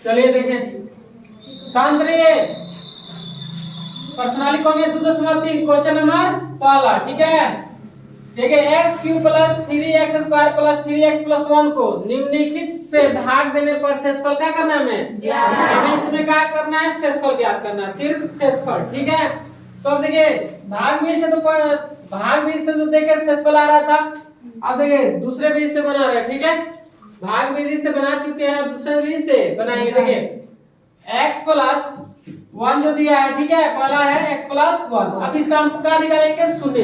चलिए देखें, शांत रहिए। पर्सनाली कौन है? 2.3 क्वेश्चन नंबर पहला, ठीक है। देखिए x cube plus 3x square plus 3x plus 1 को निम्नलिखित से भाग देने पर शेषफल क्या करना है हमें? इसमें क्या करना है? शेषफल ज्ञात करना है, सिर्फ शेषफल, ठीक है। तो अब देखिए भाग विधि से तो देखिए शेषफल आ रहा था। अब देखिए दूसरे विधि से बना रहे हैं, ठीक है। भाग विधि से बना चुके हैं, अब दूसरे विधि से बनाएंगे। देखिए x प्लस 1 जो दिया है, ठीक है, पहला है x प्लस 1। अब इसका हम क्या निकालेंगे? शून्य,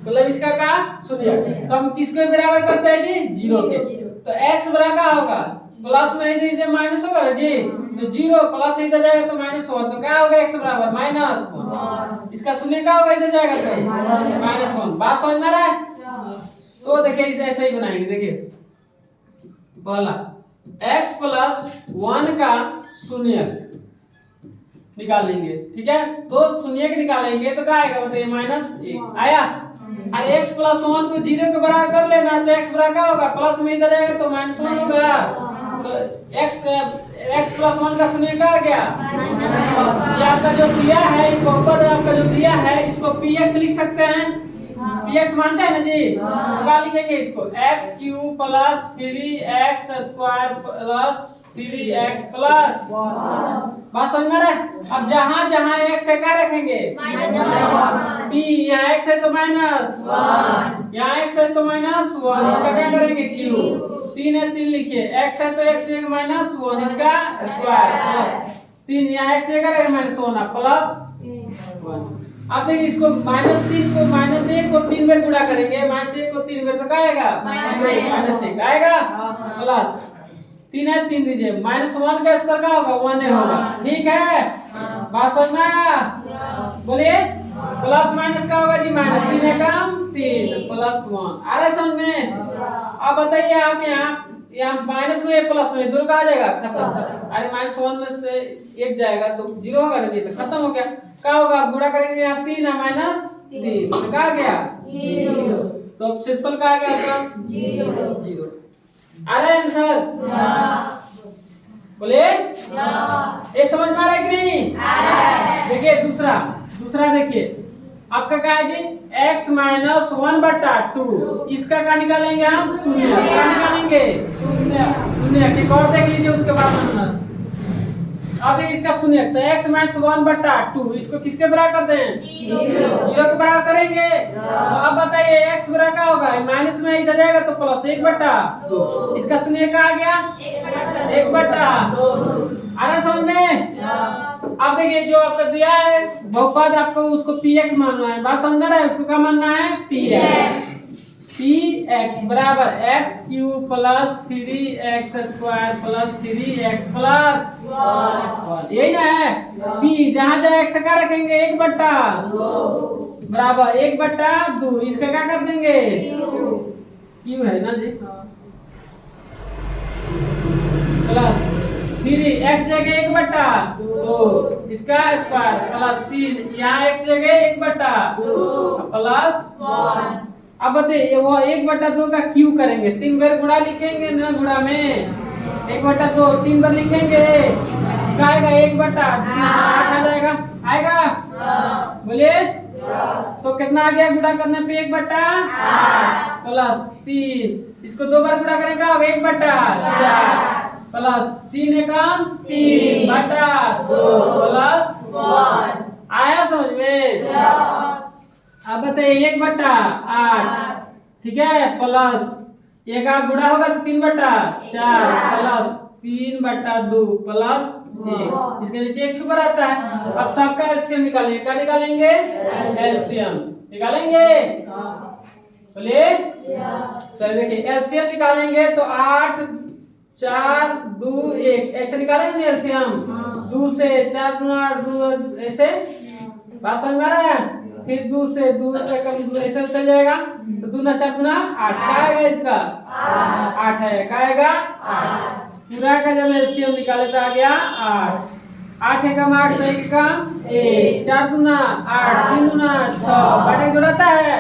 मतलब इसका क्या? शून्य। तो हम किसके बराबर करते हैं जी? 0 के। तो x बराबर क्या होगा? प्लस में इधर माइनस होगा ना जी, तो 0 प्लस इधर जाएगा तो -1, तो क्या होगा? x बराबर -1। इसका शून्य क्या होगा? इधर जाएगा तो -1। बात समझ में आ रहा है? तो देखिए इसे ऐसे ही बनाएंगे। देखिए पहला x प्लस 1 का शून्य निकाल लेंगे, ठीक है। तो शून्य के निकालेंगे तो क्या आएगा बताइए? -1 आया। और x प्लस 1 को 0 के बराबर कर लेना, तो x बराबर क्या होगा? प्लस में इधर जाएगा तो -1 होगा। तो x प्लस 1 का शून्य क्या आ गया? ये आपका जो दिया है, ये बहुपद आपका जो दिया है, इसको px लिख सकते हैं। px मानते हैं ना जी? क्या लिखेंगे इसको? x cube plus 3x square plus 3x plus 1। बात समझ में आ रहा है? अब जहां जहां x है क्या रखेंगे? p। यहाँ x है तो -1, यहाँ x है तो -1, इसका क्या करेंगे? q। 3 है 3 लिखिए, x है तो x है -1, इसका स्क्वायर 3, यहाँ x है करेंगे -1 प्लस 1। अब देखिए इसको -3 को -1 को 3 बार गुणा करेंगे, -1 को 3 बार तो क्या आएगा? -1 आएगा प्लस 3 है 3 दीजिए, -1 का स्क्वायर क्या होगा? 1 होगा, ठीक है। बात समझ में आया? बोलिए प्लस माइनस क्या होगा जी? -3 है कम 3 प्लस 1 आ रहा है समझ में? अब बताइए आप यहाँ माइनस में प्लस में दोनों का आ जाएगा खत्म। अरे -1 में से 1 जाएगा तो 0 होगा ना जी, तो खत्म हो गया। क्या होगा? गुणा करेंगे यहाँ 3 है -3 तो क्या आ गया? 0। तो अब शेषफल क्या आ गया आपका? 0। आ रहा है आंसर? बोले ये समझ में आ रहा है कि नहीं? देखिए दूसरा देखिए आपका क्या है जी? x - 1/2, इसका क्या निकालेंगे हम? शून्य। क्या निकालेंगे? शून्य। एक और देख लीजिए उसके बाद अब देखिए इसका शून्य, तो x - 1/2 इसको किसके बराबर कर दें? 0 के बराबर करेंगे। तो अब बताइए x बराबर क्या होगा? माइनस में इधर जाएगा तो प्लस 1/2, इसका शून्य क्या आ गया? 1/2। आ रहा समझ में? अब देखिए जो आपका दिया है बहुपद, आपको उसको px मानना है। बात समझ रहा है? उसको क्या मानना है? px बराबर x cube plus 3x square plus 3x plus 1, यही ना है? p जहां जहां x का रखेंगे 1/2 बराबर 1/2, इसका क्या कर देंगे? q है ना जी, प्लस 3x जगह 1/2, इसका स्क्वायर प्लस 3, यहाँ x जगह 1/2 प्लस 1। अब बताइए वो 1/2 का क्यू करेंगे, 3 बार गुणा लिखेंगे ना, गुणा में 1/2 3 बार लिखेंगे, क्या आएगा? 1/2 आ जाएगा, आएगा? बोलिए तो कितना आ गया? गुणा करने पे 1/8 प्लस 3, इसको 2 बार गुणा करेंगे 1/4 प्लस 3 एकम 3/2 प्लस 1। आया समझ में? अब बताइए 1/8, ठीक है, प्लस 1 का गुणा होगा तो 3/4 प्लस 3/2 प्लस 1, इसके नीचे 1 छुपा रहता है। अब सबका एलसीएम निकालेंगे। क्या निकालेंगे? एलसीएम निकालेंगे। बोलिए चलिए देखिए एलसीएम निकालेंगे तो 8 4 2 1 ऐसे निकालेंगे एलसीएम। 2 से 4 गुना 8 2 ऐसे, बात समझ में आ रहा है? फिर 2 से 2 ऐसे चल जाएगा तो 2 ना 4 गुना 8, क्या आएगा? इसका 8 है, क्या आएगा? 8 पूरा का जब एलसीएम निकाले तो आ गया 8 एकम 8 तो 1 एकम 1, 4 दूना 8 3 दूना 6, बटे जो रहता है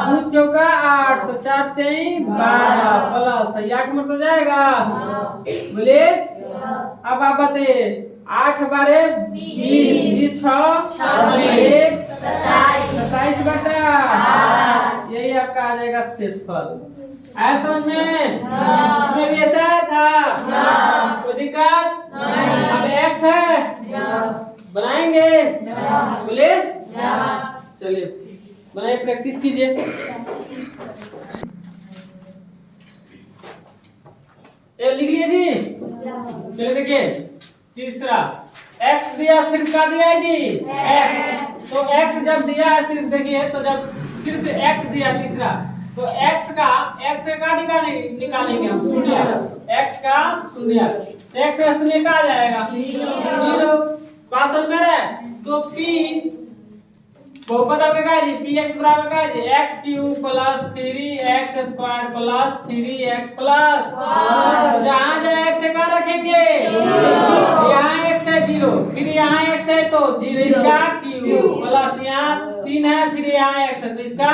2 चौका 8 तो 4 3 12 प्लस 8 में तो जाएगा। बोलिए अब आप बताइए 8 बारे 20 6 1 27 बटा यही आपका आ जाएगा शेषफल। आया समझ में? इसमें भी ऐसा था कोई दिक्कत? अब x है बनाएंगे बोले चलिए बनाइए प्रैक्टिस कीजिए। ये लिख लिए जी। चलिए देखिए तीसरा x दिया सिर्फ क्या दिया है जी x। तो x जब दिया है सिर्फ देखिए तो जब सिर्फ x दिया तीसरा तो x का निकालेंगे हम शून्य x का शून्य x का शून्य क्या आ जाएगा 0। बात समझ में है? तो p बहुपद आपका क्या है जी px बराबर क्या है जी x cube plus 3x square plus 3x plus जहाँ जहाँ x है क्या रखेंगे यहाँ x है 0 फिर यहाँ x है तो 0 इसका क्यूब प्लस यहाँ 3 है फिर यहाँ x है तो इसका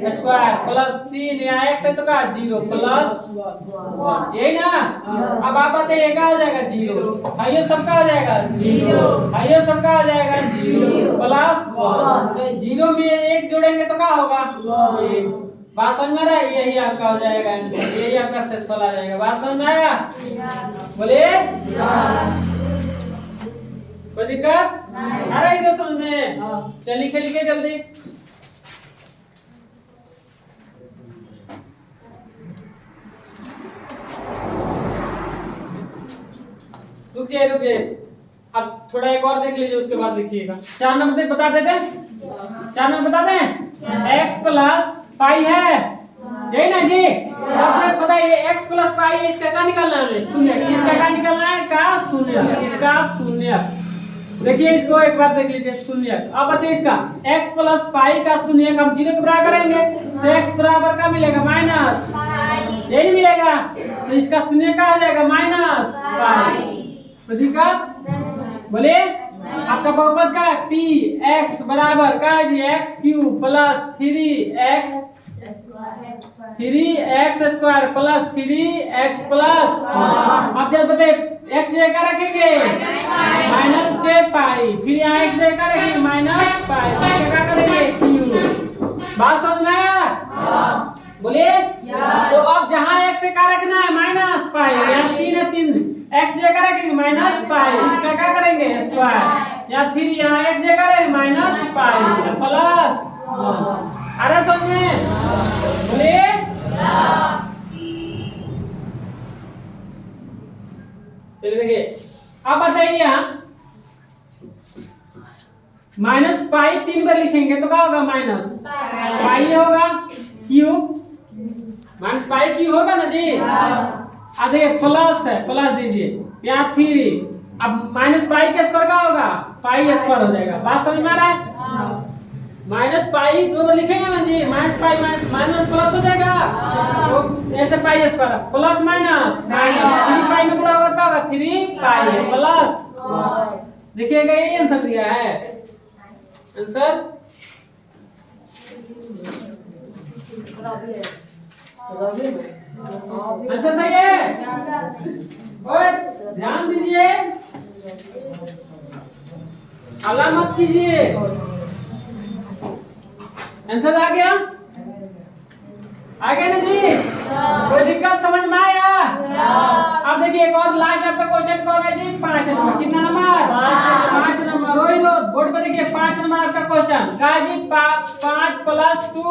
स्क्वायर प्लस 3 यहाँ x है तो क्या 0 प्लस 1 यही ना। अब आप बताइए क्या हो जाएगा 0 ये सब का हो जाएगा 0 ये सब का हो जाएगा 0 प्लस 1 0 में 1 जोड़ेंगे तो क्या होगा 1। बात समझ में आ रहा है? यही आपका हो जाएगा आंसर, यही आपका शेषफल आ जाएगा। बात समझ में आया? बोलिए कोई दिक्कत आ रहा है समझ में? चलिए लिखे जल्दी। रुकिए अब थोड़ा एक और देख लीजिए उसके बाद लिखिएगा। 4 नंबर बता देते 4 नंबर बता दें x प्लस पाई है यही ना जी। अब बताइए x प्लस पाई है इसका क्या निकालना है शून्य। इसका क्या निकालना है का शून्य इसका शून्य। देखिए इसको एक बार देख लीजिए शून्य। अब बताइए इसका x प्लस पाई का शून्य हम 0 के बराबर करेंगे तो x बराबर का मिलेगा माइनस यही मिलेगा तो इसका शून्य का हो जाएगा माइनस पाई। बोले आपका बहुपद का है p x बराबर का है जी x cube plus 3x square plus 3x plus. अब जब बताइए x जगह रखेंगे माइनस के पाई फिर यहाँ x जगह रखेंगे माइनस पाई क्या करेंगे क्यूब। बात समझ में आया? बोलिए तो अब जहाँ x से क्या रखना है माइनस पाई यहाँ 3 है 3 x जगह रखेंगे माइनस पाई इसका क्या करेंगे स्क्वायर या फिर यहाँ x जगह रखेंगे माइनस पाई प्लस 1। अरे समझ में? बोलिए चलिए देखिए अब बताइए यहाँ माइनस पाई 3 बार लिखेंगे तो क्या होगा माइनस पाई होगा क्यूब माइनस पाई क्यू होगा ना जी। अब देखिए प्लस है प्लस दीजिए यहाँ 3 अब माइनस पाई का स्क्वायर का होगा पाई स्क्वायर हो जाएगा। बात समझ में आ रहा है? माइनस पाई 2 बार लिखेंगे ना जी माइनस पाई माइनस प्लस हो जाएगा तो ऐसे पाई स्क्वायर प्लस माइनस 3 पाई में गुणा होगा क्या होगा 3 पाई प्लस। देखिएगा ये आंसर दिया है आंसर अच्छा सही है। ध्यान दीजिए हल्ला मत कीजिए। आंसर आ गया ना जी? कोई दिक्कत समझ में आया? अब देखिए एक और लास्ट आपका क्वेश्चन कौन है जी 5 नंबर। कितना नंबर 5 नंबर। रोहित बोर्ड पर देखिए 5 नंबर आपका क्वेश्चन का जी 5 प्लस 2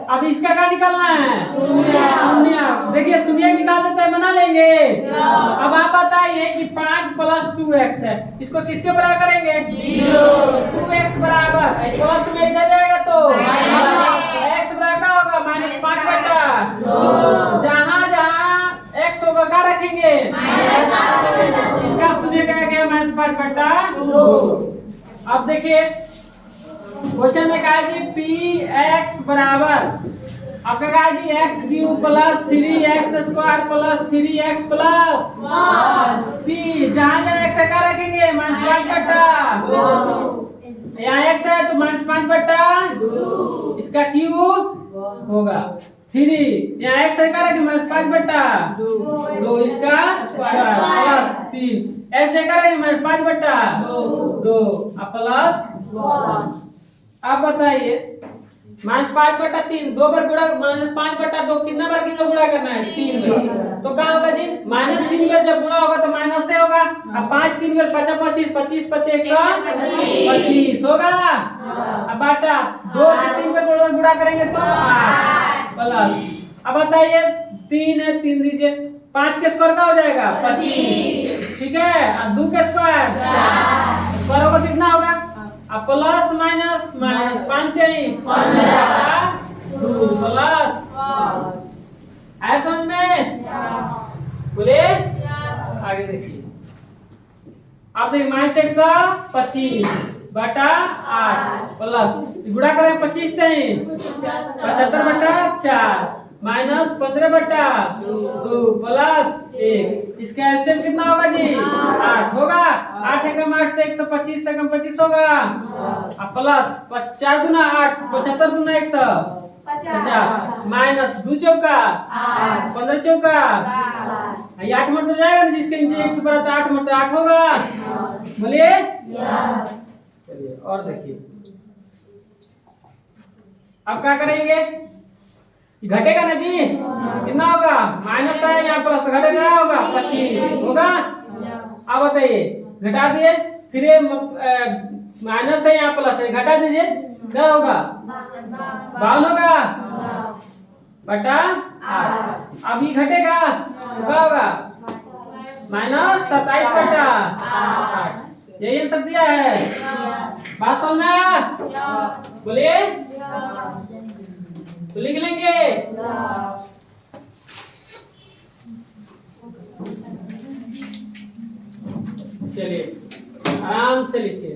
अब इसका क्या निकालना है शून्य। देखिए शून्य निकाल देते हैं बना लेंगे। अब आप बताइए कि 5 प्लस 2x है इसको किसके बराबर करेंगे 2x बराबर प्लस में इधर जाएगा तो x बराबर होगा माइनस 5 बटा जहाँ जहाँ x होगा क्या रखेंगे इसका शून्य क्या गया माइनस 5 बटा 2। अब देखिए क्वेश्चन में कहा जी px बराबर आपका कहा जी x cube plus 3x square plus 3x plus p जहाँ जहाँ x का रखेंगे माइनस 5 बटा यहाँ x है तो माइनस 5 बटा इसका क्यूब होगा। 3 यहाँ x क्या रहेगा माइनस 5 बट्टा 2 इसका स्क्वायर प्लस 3 x क्या रहेगा माइनस 5 बट्टा 2 प्लस 1। अब बताइए माइनस 5 बट्टा 3 दो बार गुणा माइनस 5 बट्टा 2 कितना बार किलो गुणा करना है 3 बार। तो क्या होगा जी माइनस 3 बार जब गुणा होगा तो माइनस से होगा। अब 5 3 बार 50 25 25 25 125 होगा। अब बटा 2 से 3 बार गुणा करेंगे तो 8 प्लस। अब बताइए 3 है 3 दीजिए 5 के स्क्वायर का हो जाएगा 25 ठीक है। अब 2 के स्क्वायर 4 स्क्वायर होगा कितना होगा अब प्लस माइनस माइनस 5 15 2 प्लस है समझ में बोले आगे देखिए। अब देखिए माइनस 125 बटा 8 प्लस गुणा करें 25 नहीं 75 बटा 4 माइनस 15 बटा 2 प्लस 1 इसका एलसीएम कितना होगा जी 8 होगा। 8 है कम 8 तो 125 से कम 25 होगा। अब प्लस 4 गुना 8 75 गुना 150 माइनस 2 चौका 15 चौका 8 मत तो जाएगा ना जिसके नीचे 1 से बड़ा 8 मत 8 होगा बोलिए। चलिए और देखिए अब क्या करेंगे घटेगा ना जी कितना होगा माइनस है यहाँ प्लस तो घटेगा होगा 25 होगा। अब बताइए घटा दिए फिर ये माइनस है यहाँ प्लस है घटा दीजिए क्या होगा 52 होगा बटा 8। अब ये घटेगा तो क्या होगा माइनस 27 बटा 8 यही आंसर दिया है। बात समझ में आया बोलिए तो लिख लेंगे। चलिए आराम से लिखिए।